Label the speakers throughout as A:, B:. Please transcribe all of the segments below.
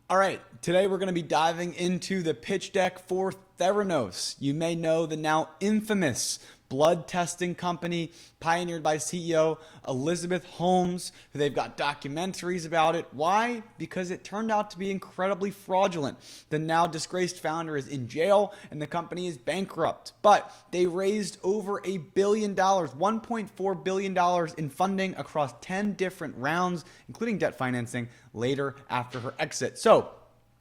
A: All right, today we're going to be diving into the pitch deck for Theranos. You may know the now infamous blood testing company pioneered by CEO Elizabeth Holmes, who they've got documentaries about it. Why? Because it turned out to be incredibly fraudulent. The now disgraced founder is in jail and the company is bankrupt. But they raised over $1 billion, $1.4 billion in funding across 10 different rounds, including debt financing later after her exit. So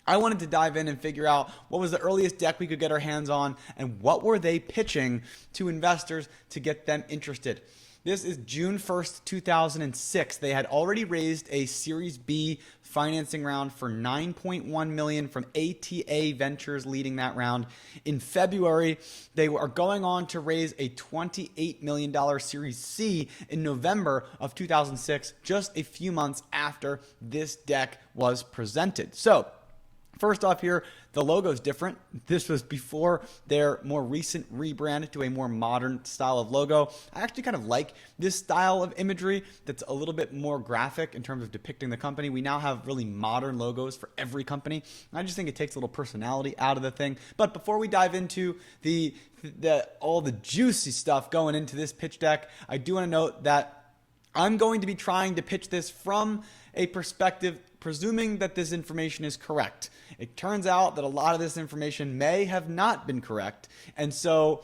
A: I wanted to dive in and figure out what was the earliest deck we could get our hands on and what were they pitching to investors to get them interested. This is June 1st, 2006. They had already raised a Series B financing round for $9.1 million from ATA Ventures leading that round. In February, they are going on to raise a $28 million Series C in November of 2006, just a few months after this deck was presented. So first off here, the logo is different. This was before their more recent rebrand to a more modern style of logo. I actually kind of like this style of imagery that's a little bit more graphic in terms of depicting the company. We now have really modern logos for every company. I just think it takes a little personality out of the thing. But before we dive into all the juicy stuff going into this pitch deck, I do want to note that I'm going to be trying to pitch this from a perspective presuming that this information is correct. It turns out that a lot of this information may have not been correct, and so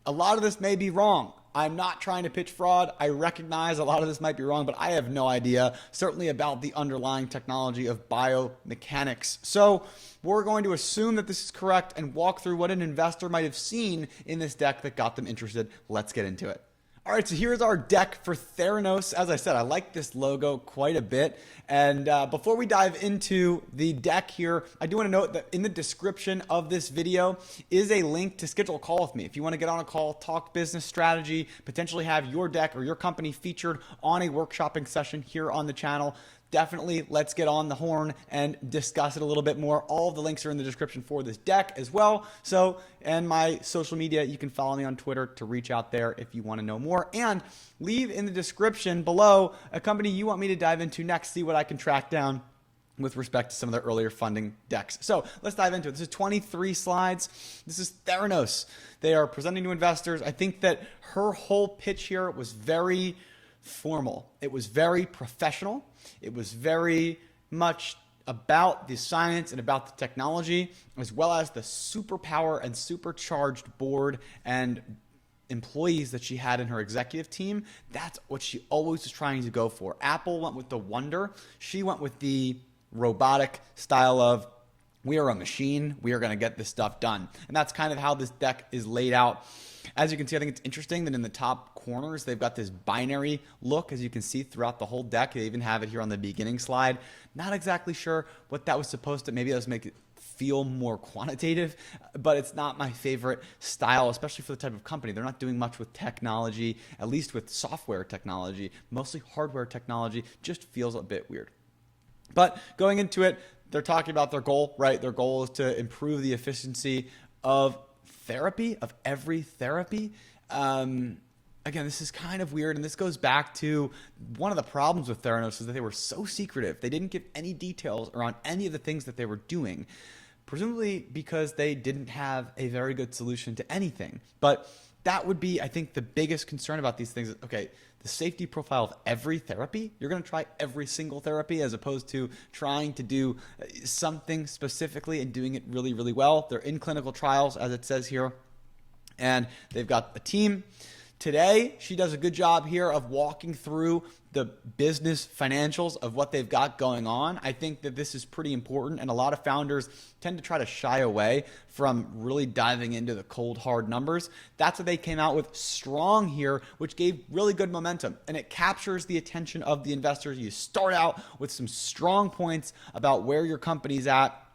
A: a lot of this may be wrong. I'm not trying to pitch fraud. I recognize a lot of this might be wrong, but I have no idea, certainly about the underlying technology of biomechanics. So we're going to assume that this is correct and walk through what an investor might have seen in this deck that got them interested. Let's get into it. All right, so here's our deck for Theranos. As I said, I like this logo quite a bit. And before we dive into the deck here, I do want to note that in the description of this video is a link to schedule a call with me. If you want to get on a call, talk business strategy, potentially have your deck or your company featured on a workshopping session here on the channel, definitely let's get on the horn and discuss it a little bit more. All of the links are in the description for this deck as well. So, and my social media, you can follow me on Twitter to reach out there if you want to know more. And leave in the description below a company you want me to dive into next, see what I can track down with respect to some of the earlier funding decks. So let's dive into it. This is 23 slides. This is Theranos. They are presenting to investors. I think that her whole pitch here was very formal. It was very professional. It was very much about the science and about the technology, as well as the superpower and supercharged board and employees that she had in her executive team. That's what she always was trying to go for. Apple went with the wonder. She went with the robotic style of, we are a machine. We are going to get this stuff done. And that's kind of how this deck is laid out. As you can see, I think it's interesting that in the top corners, they've got this binary look, as you can see throughout the whole deck. They even have it here on the beginning slide. Not exactly sure what that was supposed to, maybe that was make it feel more quantitative, but it's not my favorite style, especially for the type of company. They're not doing much with technology, at least with software technology. Mostly hardware technology just feels a bit weird. But going into it, they're talking about their goal, right? Their goal is to improve the efficiency of therapy, of every therapy. Again, this is kind of weird, and this goes back to one of the problems with Theranos is that they were so secretive. They didn't give any details around any of the things that they were doing, presumably because they didn't have a very good solution to anything. But that would be, I think, the biggest concern about these things. Okay, the safety profile of every therapy, you're going to try every single therapy as opposed to trying to do something specifically and doing it really, really well. They're in clinical trials, as it says here, and they've got a team. Today, she does a good job here of walking through the business financials of what they've got going on. I think that this is pretty important, and a lot of founders tend to try to shy away from really diving into the cold, hard numbers. That's what they came out with strong here, which gave really good momentum, and it captures the attention of the investors. You start out with some strong points about where your company's at.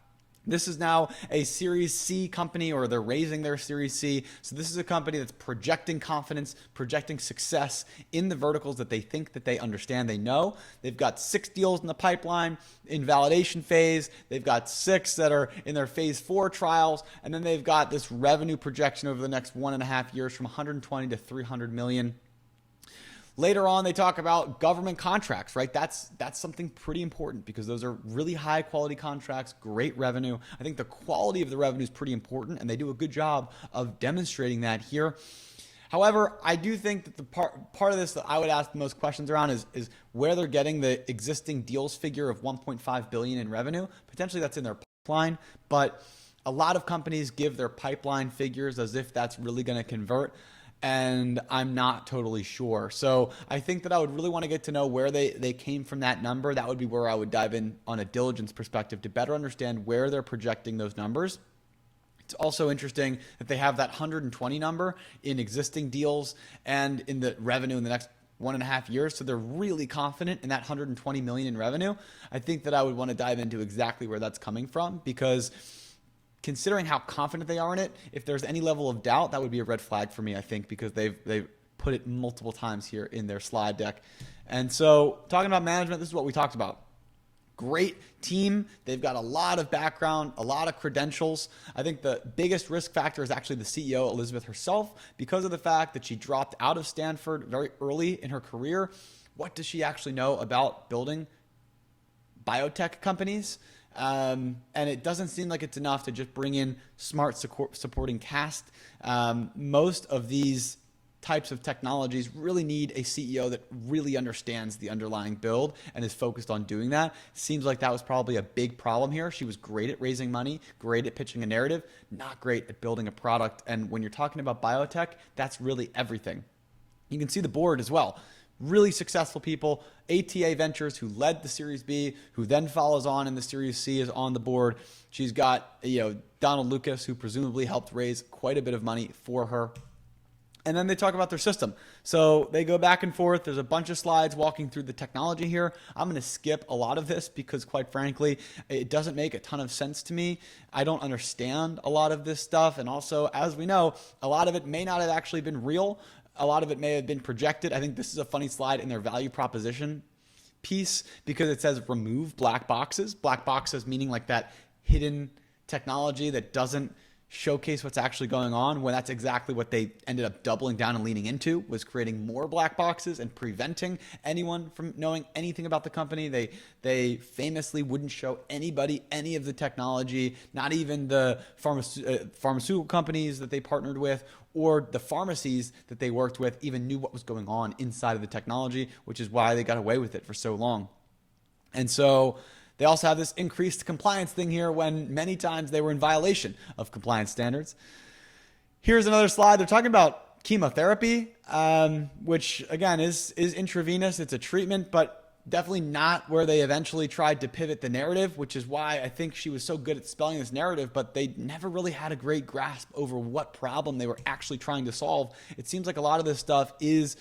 A: This is now a Series C company, or they're raising their Series C. So this is a company that's projecting confidence, projecting success in the verticals that they think that they understand, they know. They've got 6 deals in the pipeline in validation phase. They've got 6 that are in their phase 4 trials. And then they've got this revenue projection over the next 1.5 years from 120 to 300 million. Later on, they talk about government contracts, right? That's something pretty important because those are really high quality contracts, great revenue. I think the quality of the revenue is pretty important, and they do a good job of demonstrating that here. However, I do think that the part of this that I would ask the most questions around is where they're getting the existing deals figure of 1.5 billion in revenue. Potentially that's in their pipeline, but a lot of companies give their pipeline figures as if that's really going to convert, and I'm not totally sure. So I think that I would really want to get to know where they came from that number. That would be where I would dive in on a diligence perspective to better understand where they're projecting those numbers. It's also interesting that they have that 120 number in existing deals and in the revenue in the next 1.5 years. So they're really confident in that 120 million in revenue. I think that I would want to dive into exactly where that's coming from, because considering how confident they are in it, if there's any level of doubt, that would be a red flag for me, I think, because they've put it multiple times here in their slide deck. And so talking about management, this is what we talked about. Great team. They've got a lot of background, a lot of credentials. I think the biggest risk factor is actually the CEO, Elizabeth herself, because of the fact that she dropped out of Stanford very early in her career. What does she actually know about building biotech companies? And it doesn't seem like it's enough to just bring in smart supporting cast. Most of these types of technologies really need a CEO that really understands the underlying build and is focused on doing that. Seems like that was probably a big problem here. She was great at raising money, great at pitching a narrative, not great at building a product. And when you're talking about biotech, that's really everything. You can see the board as well. Really successful people. ATA Ventures, who led the Series B, who then follows on in the Series C, is on the board. She's got, Donald Lucas, who presumably helped raise quite a bit of money for her. And then they talk about their system. So they go back and forth. There's a bunch of slides walking through the technology here. I'm going to skip a lot of this because, quite frankly, it doesn't make a ton of sense to me. I don't understand a lot of this stuff. And also, as we know, a lot of it may not have actually been real. A lot of it may have been projected. I think this is a funny slide in their value proposition piece because it says remove black boxes. Black boxes meaning like that hidden technology that doesn't showcase what's actually going on, when that's exactly what they ended up doubling down and leaning into, was creating more black boxes and preventing anyone from knowing anything about the company. They famously wouldn't show anybody any of the technology, not even the pharmaceutical companies that they partnered with or the pharmacies that they worked with even knew what was going on inside of the technology, which is why they got away with it for so long. And so they also have this increased compliance thing here when many times they were in violation of compliance standards. Here's another slide. They're talking about chemotherapy, which again is intravenous. It's a treatment, but definitely not where they eventually tried to pivot the narrative, which is why I think she was so good at spelling this narrative, but they never really had a great grasp over what problem they were actually trying to solve. It seems like a lot of this stuff is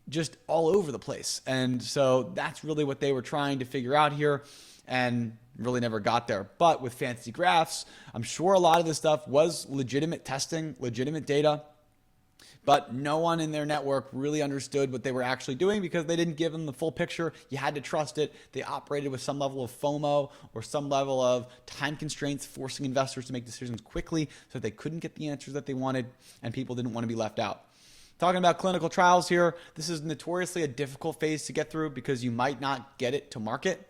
A: just all over the place. And so that's really what they were trying to figure out here, and really never got there. But with fancy graphs, I'm sure a lot of this stuff was legitimate testing, legitimate data, but no one in their network really understood what they were actually doing because they didn't give them the full picture. You had to trust it. They operated with some level of FOMO or some level of time constraints, forcing investors to make decisions quickly so that they couldn't get the answers that they wanted, and people didn't want to be left out. Talking about clinical trials here, this is notoriously a difficult phase to get through because you might not get it to market.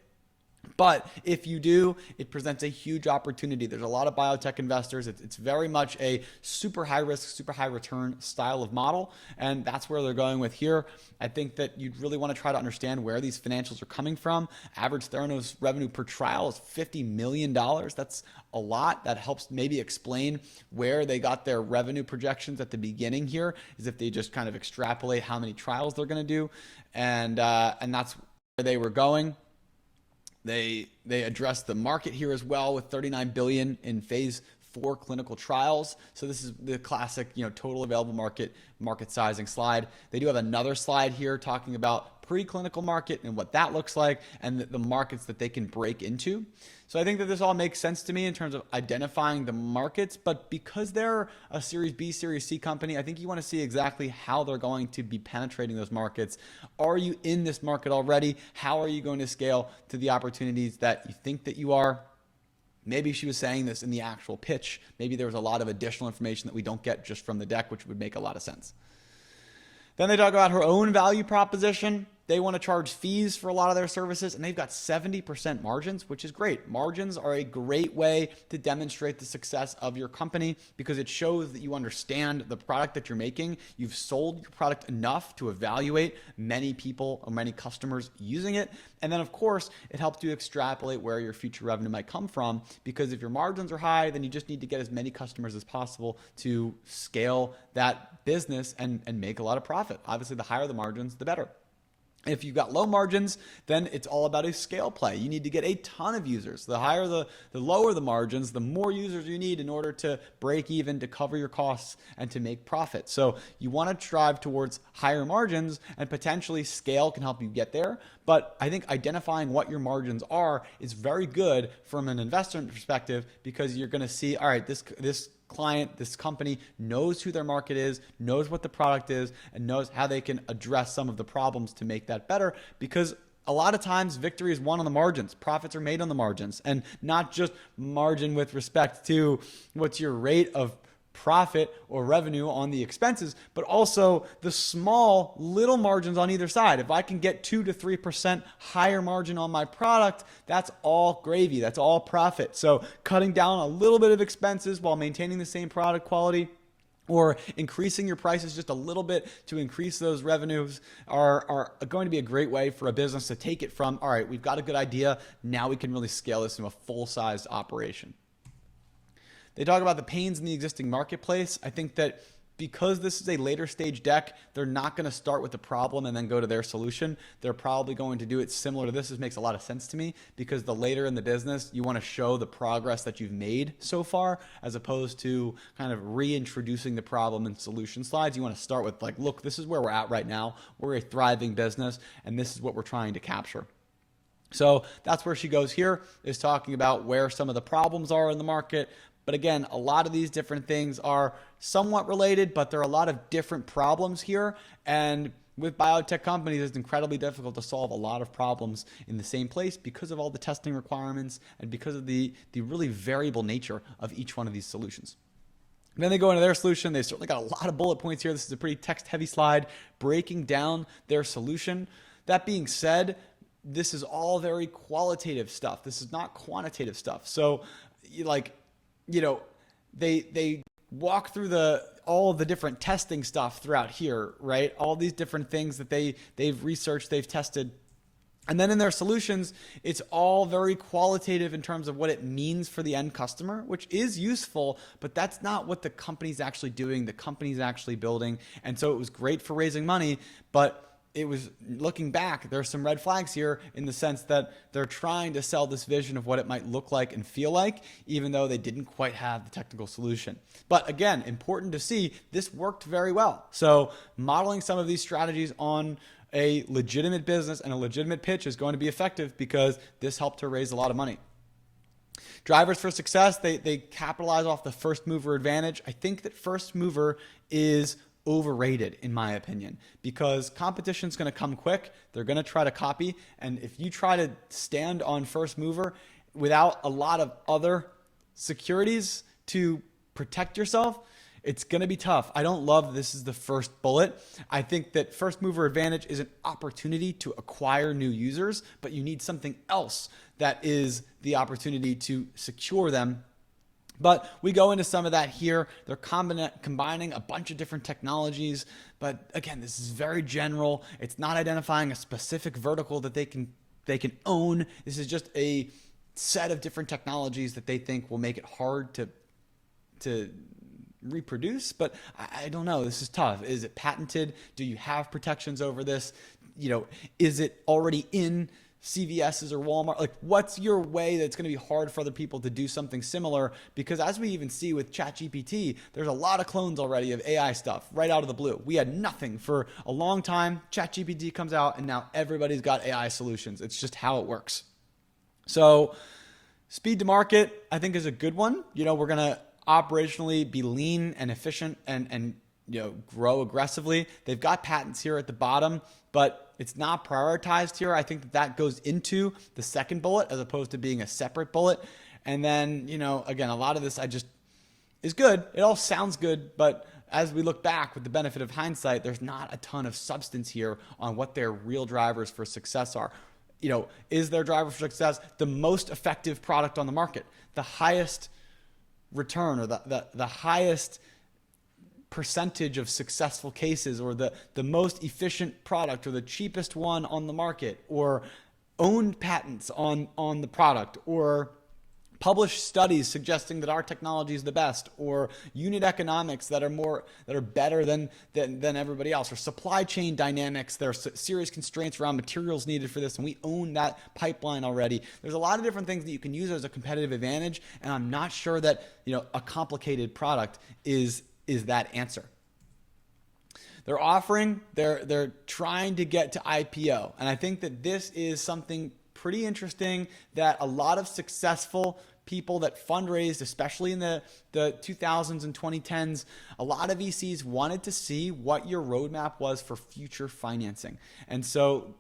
A: But if you do, it presents a huge opportunity. There's a lot of biotech investors. It's very much a super high risk, super high return style of model. And that's where they're going with here. I think that you'd really want to try to understand where these financials are coming from. Average Theranos revenue per trial is $50 million. That's a lot. That helps maybe explain where they got their revenue projections at the beginning here, is if they just kind of extrapolate how many trials they're going to do. And that's where they were going. They addressed the market here as well with $39 billion in phase 4 clinical trials. So this is the classic, total available market sizing slide. They do have another slide here talking about preclinical market and what that looks like and the markets that they can break into. So I think that this all makes sense to me in terms of identifying the markets, but because they're a Series B, Series C company, I think you want to see exactly how they're going to be penetrating those markets. Are you in this market already? How are you going to scale to the opportunities that you think that you are? Maybe she was saying this in the actual pitch. Maybe there was a lot of additional information that we don't get just from the deck, which would make a lot of sense. Then they talk about her own value proposition. They want to charge fees for a lot of their services, and they've got 70% margins, which is great. Margins are a great way to demonstrate the success of your company because it shows that you understand the product that you're making. You've sold your product enough to evaluate many people or many customers using it. And then, of course, it helps you extrapolate where your future revenue might come from, because if your margins are high, then you just need to get as many customers as possible to scale that business and make a lot of profit. Obviously, the higher the margins, the better. If you've got low margins, then it's all about a scale play. You need to get a ton of users. The lower the margins, the more users you need in order to break even, to cover your costs, and to make profit. So you want to strive towards higher margins, and potentially scale can help you get there. But I think identifying what your margins are is very good from an investment perspective, because you're going to see, all right, this client, this company knows who their market is, knows what the product is, and knows how they can address some of the problems to make that better. Because a lot of times victory is won on the margins. Profits are made on the margins, and not just margin with respect to what's your rate of profit or revenue on the expenses, but also the small little margins on either side. If I can get 2 to 3% higher margin on my product, that's all gravy. That's all profit. So cutting down a little bit of expenses while maintaining the same product quality, or increasing your prices just a little bit to increase those revenues are going to be a great way for a business to take it from, all right, we've got a good idea, now we can really scale this into a full-sized operation. They talk about the pains in the existing marketplace. I think that because this is a later stage deck, they're not going to start with the problem and then go to their solution. They're probably going to do it similar to this. This makes a lot of sense to me, because the later in the business, you want to show the progress that you've made so far, as opposed to kind of reintroducing the problem and solution slides. You want to start with like, look, this is where we're at right now. We're a thriving business, and this is what we're trying to capture. So that's where she goes here, is talking about where some of the problems are in the market. But again, a lot of these different things are somewhat related, but there are a lot of different problems here. And with biotech companies, it's incredibly difficult to solve a lot of problems in the same place because of all the testing requirements and because of the really variable nature of each one of these solutions. Then they go into their solution. They've certainly got a lot of bullet points here. This is a pretty text-heavy slide breaking down their solution. That being said, this is all very qualitative stuff. This is not quantitative stuff. So, they walk through all of the different testing stuff throughout here, right? All these different things that they've researched, they've tested. And then in their solutions, it's all very qualitative in terms of what it means for the end customer, which is useful, but that's not what the company's actually doing. The company's actually building. And so it was great for raising money, but it was, looking back, there's some red flags here in the sense that they're trying to sell this vision of what it might look like and feel like, even though they didn't quite have the technical solution. But again, important to see, this worked very well. So modeling some of these strategies on a legitimate business and a legitimate pitch is going to be effective, because this helped to raise a lot of money. Drivers for success, they capitalize off the first mover advantage. I think that first mover is overrated, in my opinion, because competition's going to come quick. They're going to try to copy. And if you try to stand on first mover without a lot of other securities to protect yourself, it's going to be tough. I don't love this is the first bullet. I think that first mover advantage is an opportunity to acquire new users, but you need something else that is the opportunity to secure them. But we go into some of that here. They're combining a bunch of different technologies. But again, this is very general. It's not identifying a specific vertical that they can own. This is just a set of different technologies that they think will make it hard to reproduce. But I don't know. This is tough. Is it patented? Do you have protections over this? Is it already in CVS's or Walmart? Like, what's your way that's going to be hard for other people to do something similar? Because as we even see with ChatGPT, there's a lot of clones already of AI stuff right out of the blue. We had nothing for a long time. ChatGPT comes out, and now everybody's got AI solutions. It's just how it works. So speed to market, I think, is a good one. We're going to operationally be lean and efficient and grow aggressively. They've got patents here at the bottom, but it's not prioritized here. I think that goes into the second bullet as opposed to being a separate bullet. And then, again, a lot of this is good. It all sounds good, but as we look back with the benefit of hindsight, there's not a ton of substance here on what their real drivers for success are. Is their driver for success the most effective product on the market, the highest return, or the highest percentage of successful cases, or the most efficient product, or the cheapest one on the market, or owned patents on the product, or published studies suggesting that our technology is the best, or unit economics that are better than everybody else, or supply chain dynamics. There are serious constraints around materials needed for this, and we own that pipeline already. There's a lot of different things that you can use as a competitive advantage, and I'm not sure that a complicated product is that answer. They're trying to get to IPO, and I think that this is something pretty interesting that a lot of successful people that fundraised, especially in the 2000s and 2010s, a lot of VCs wanted to see what your roadmap was for future financing. And so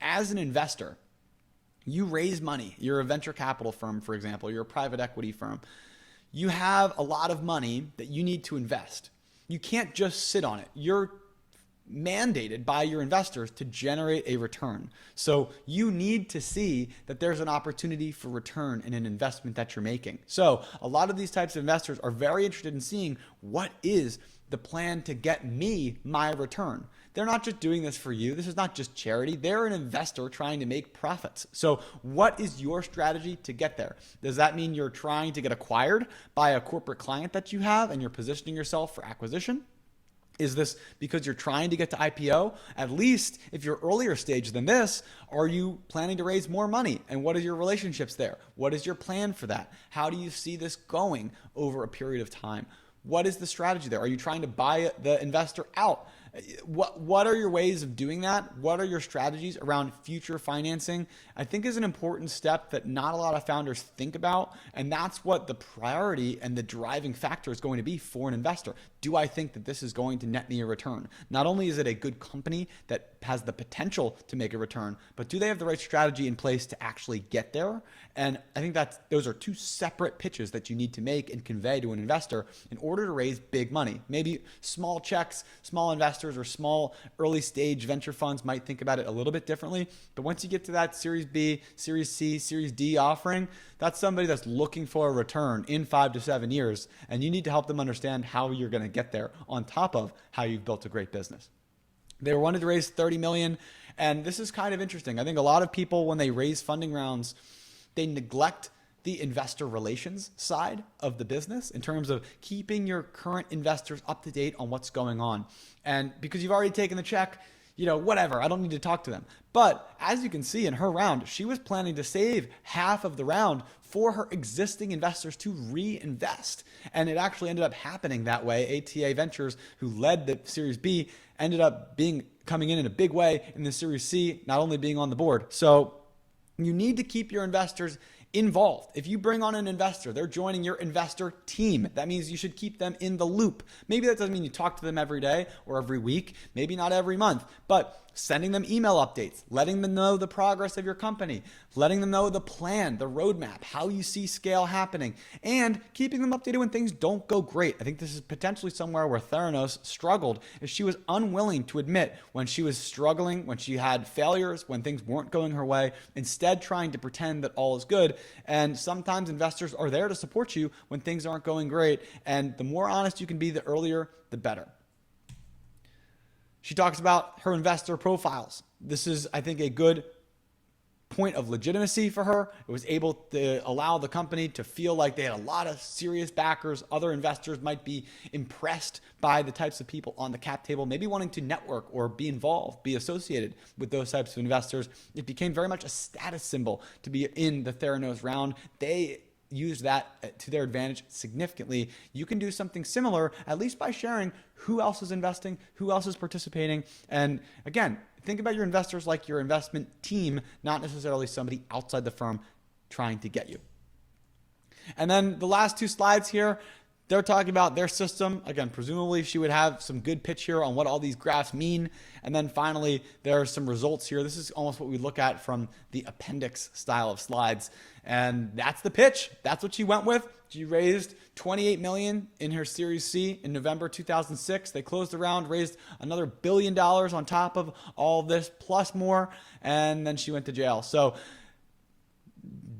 A: as an investor, you raise money. You're a venture capital firm, for example. You're a private equity firm. You have a lot of money that you need to invest. You can't just sit on it. You're mandated by your investors to generate a return. So you need to see that there's an opportunity for return in an investment that you're making. So a lot of these types of investors are very interested in seeing what is the plan to get me my return. They're not just doing this for you. This is not just charity. They're an investor trying to make profits. So what is your strategy to get there? Does that mean you're trying to get acquired by a corporate client that you have and you're positioning yourself for acquisition? Is this because you're trying to get to IPO? At least if you're earlier stage than this, are you planning to raise more money? And what are your relationships there? What is your plan for that? How do you see this going over a period of time? What is the strategy there? Are you trying to buy the investor out? What are your ways of doing that? What are your strategies around future financing? I think is an important step that not a lot of founders think about. And that's what the priority and the driving factor is going to be for an investor. Do I think that this is going to net me a return? Not only is it a good company that has the potential to make a return, but do they have the right strategy in place to actually get there? And I think those are two separate pitches that you need to make and convey to an investor in order to raise big money. Maybe small checks, small investors, or small early stage venture funds might think about it a little bit differently. But once you get to that Series B, Series C, Series D offering, that's somebody that's looking for a return in 5 to 7 years. And you need to help them understand how you're going to get there on top of how you've built a great business. They wanted to raise $30 million. And this is kind of interesting. I think a lot of people, when they raise funding rounds, they neglect the investor relations side of the business in terms of keeping your current investors up to date on what's going on. And because you've already taken the check, whatever, I don't need to talk to them. But as you can see in her round, she was planning to save half of the round for her existing investors to reinvest. And it actually ended up happening that way. ATA Ventures, who led the Series B, ended up coming in a big way in the Series C, not only being on the board. So you need to keep your investors involved. If you bring on an investor, they're joining your investor team. That means you should keep them in the loop. Maybe that doesn't mean you talk to them every day or every week, maybe not every month, but sending them email updates, letting them know the progress of your company, letting them know the plan, the roadmap, how you see scale happening, and keeping them updated when things don't go great. I think this is potentially somewhere where Theranos struggled, is she was unwilling to admit when she was struggling, when she had failures, when things weren't going her way, instead trying to pretend that all is good. And sometimes investors are there to support you when things aren't going great. And the more honest you can be, the earlier, the better. She talks about her investor profiles. This is, I think, a good point of legitimacy for her. It was able to allow the company to feel like they had a lot of serious backers. Other investors might be impressed by the types of people on the cap table, maybe wanting to network or be involved, be associated with those types of investors. It became very much a status symbol to be in the Theranos round. They use that to their advantage significantly. You can do something similar, at least by sharing who else is investing, who else is participating. And again, think about your investors like your investment team, not necessarily somebody outside the firm trying to get you. And then the last two slides here, they're talking about their system. Again, presumably she would have some good pitch here on what all these graphs mean. And then finally, there are some results here. This is almost what we look at from the appendix style of slides. And that's the pitch. That's what she went with. She raised 28 million in her Series C in November 2006. They closed the round, raised another $1 billion on top of all of this, plus more, and then she went to jail. So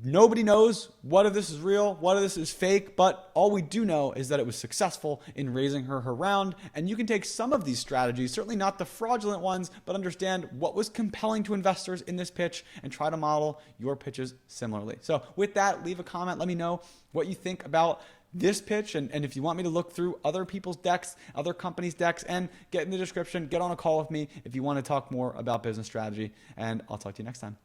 A: nobody knows what of this is real, what of this is fake, but all we do know is that it was successful in raising her round. And you can take some of these strategies, certainly not the fraudulent ones, but understand what was compelling to investors in this pitch and try to model your pitches similarly. So with that, leave a comment. Let me know what you think about this pitch. And if you want me to look through other people's decks, other companies' decks, and get in the description, get on a call with me if you want to talk more about business strategy. And I'll talk to you next time.